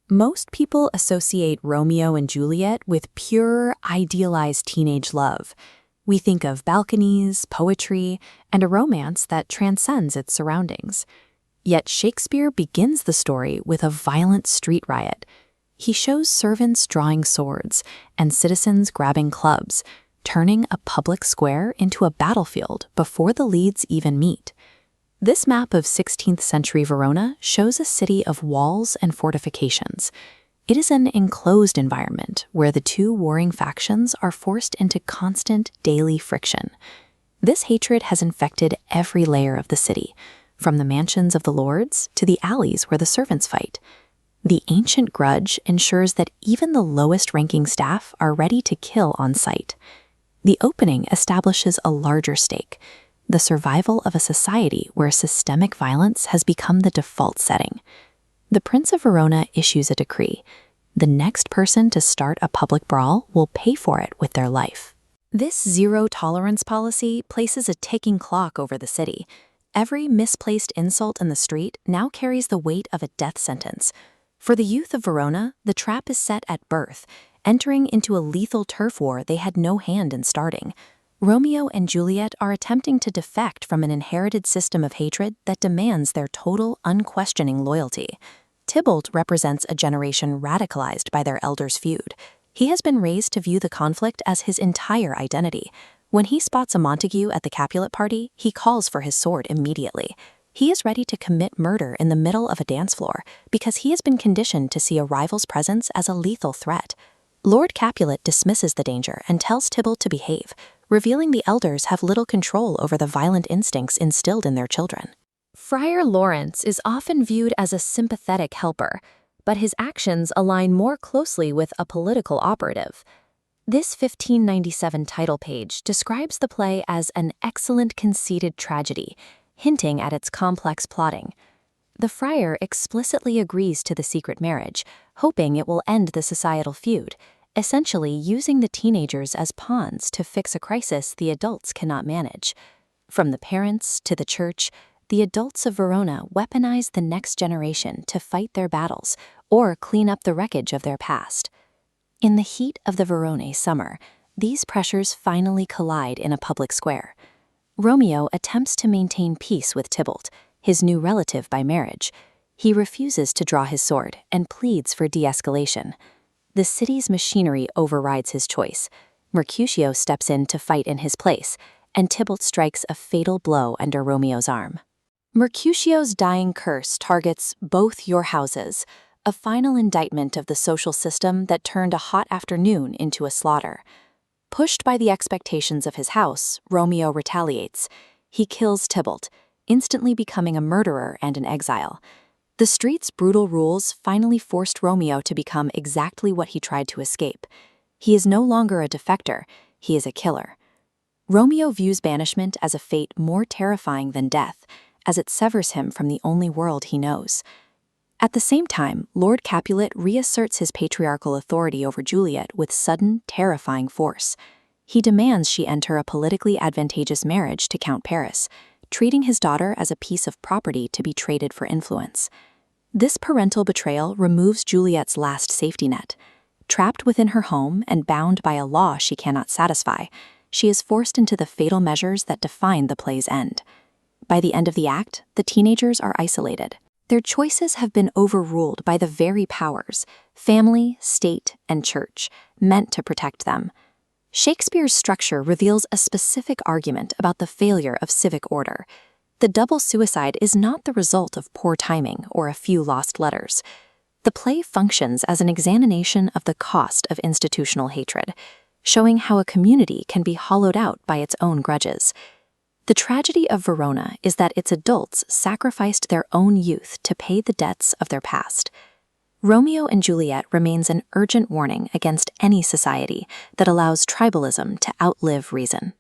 Most people associate Romeo and Juliet with pure, idealized teenage love. We think of balconies, poetry, and a romance that transcends its surroundings. Yet Shakespeare begins the story with a violent street riot. He shows servants drawing swords and citizens grabbing clubs, turning a public square into a battlefield before the leads even meet. This map of 16th century Verona shows a city of walls and fortifications. It is an enclosed environment where the two warring factions are forced into constant daily friction. This hatred has infected every layer of the city, from the mansions of the lords to the alleys where the servants fight. The ancient grudge ensures that even the lowest-ranking staff are ready to kill on sight. The opening establishes a larger stake: the survival of a society where systemic violence has become the default setting. The Prince of Verona issues a decree. The next person to start a public brawl will pay for it with their life. This zero-tolerance policy places a ticking clock over the city. Every misplaced insult in the street now carries the weight of a death sentence. For the youth of Verona, the trap is set at birth, entering into a lethal turf war they had no hand in starting. Romeo and Juliet are attempting to defect from an inherited system of hatred that demands their total, unquestioning loyalty. Tybalt represents a generation radicalized by their elders' feud. He has been raised to view the conflict as his entire identity. When he spots a Montague at the Capulet party, he calls for his sword immediately. He is ready to commit murder in the middle of a dance floor because he has been conditioned to see a rival's presence as a lethal threat. Lord Capulet dismisses the danger and tells Tybalt to behave, revealing the elders have little control over the violent instincts instilled in their children. Friar Lawrence is often viewed as a sympathetic helper, but his actions align more closely with a political operative. This 1597 title page describes the play as an excellent conceited tragedy, hinting at its complex plotting. The friar explicitly agrees to the secret marriage, hoping it will end the societal feud, essentially using the teenagers as pawns to fix a crisis the adults cannot manage. From the parents to the church, the adults of Verona weaponize the next generation to fight their battles or clean up the wreckage of their past. In the heat of the Verona summer, these pressures finally collide in a public square. Romeo attempts to maintain peace with Tybalt, his new relative by marriage. He refuses to draw his sword and pleads for de-escalation. The city's machinery overrides his choice. Mercutio steps in to fight in his place, and Tybalt strikes a fatal blow under Romeo's arm. Mercutio's dying curse targets both your houses, a final indictment of the social system that turned a hot afternoon into a slaughter. Pushed by the expectations of his house, Romeo retaliates. He kills Tybalt, instantly becoming a murderer and an exile. The street's brutal rules finally forced Romeo to become exactly what he tried to escape. He is no longer a defector, he is a killer. Romeo views banishment as a fate more terrifying than death, as it severs him from the only world he knows. At the same time, Lord Capulet reasserts his patriarchal authority over Juliet with sudden, terrifying force. He demands she enter a politically advantageous marriage to Count Paris, treating his daughter as a piece of property to be traded for influence. This parental betrayal removes Juliet's last safety net. Trapped within her home and bound by a law she cannot satisfy, she is forced into the fatal measures that define the play's end. By the end of the act, the teenagers are isolated. Their choices have been overruled by the very powers, family, state, and church, meant to protect them. Shakespeare's structure reveals a specific argument about the failure of civic order. The double suicide is not the result of poor timing or a few lost letters. The play functions as an examination of the cost of institutional hatred, showing how a community can be hollowed out by its own grudges. The tragedy of Verona is that its adults sacrificed their own youth to pay the debts of their past. Romeo and Juliet remains an urgent warning against any society that allows tribalism to outlive reason.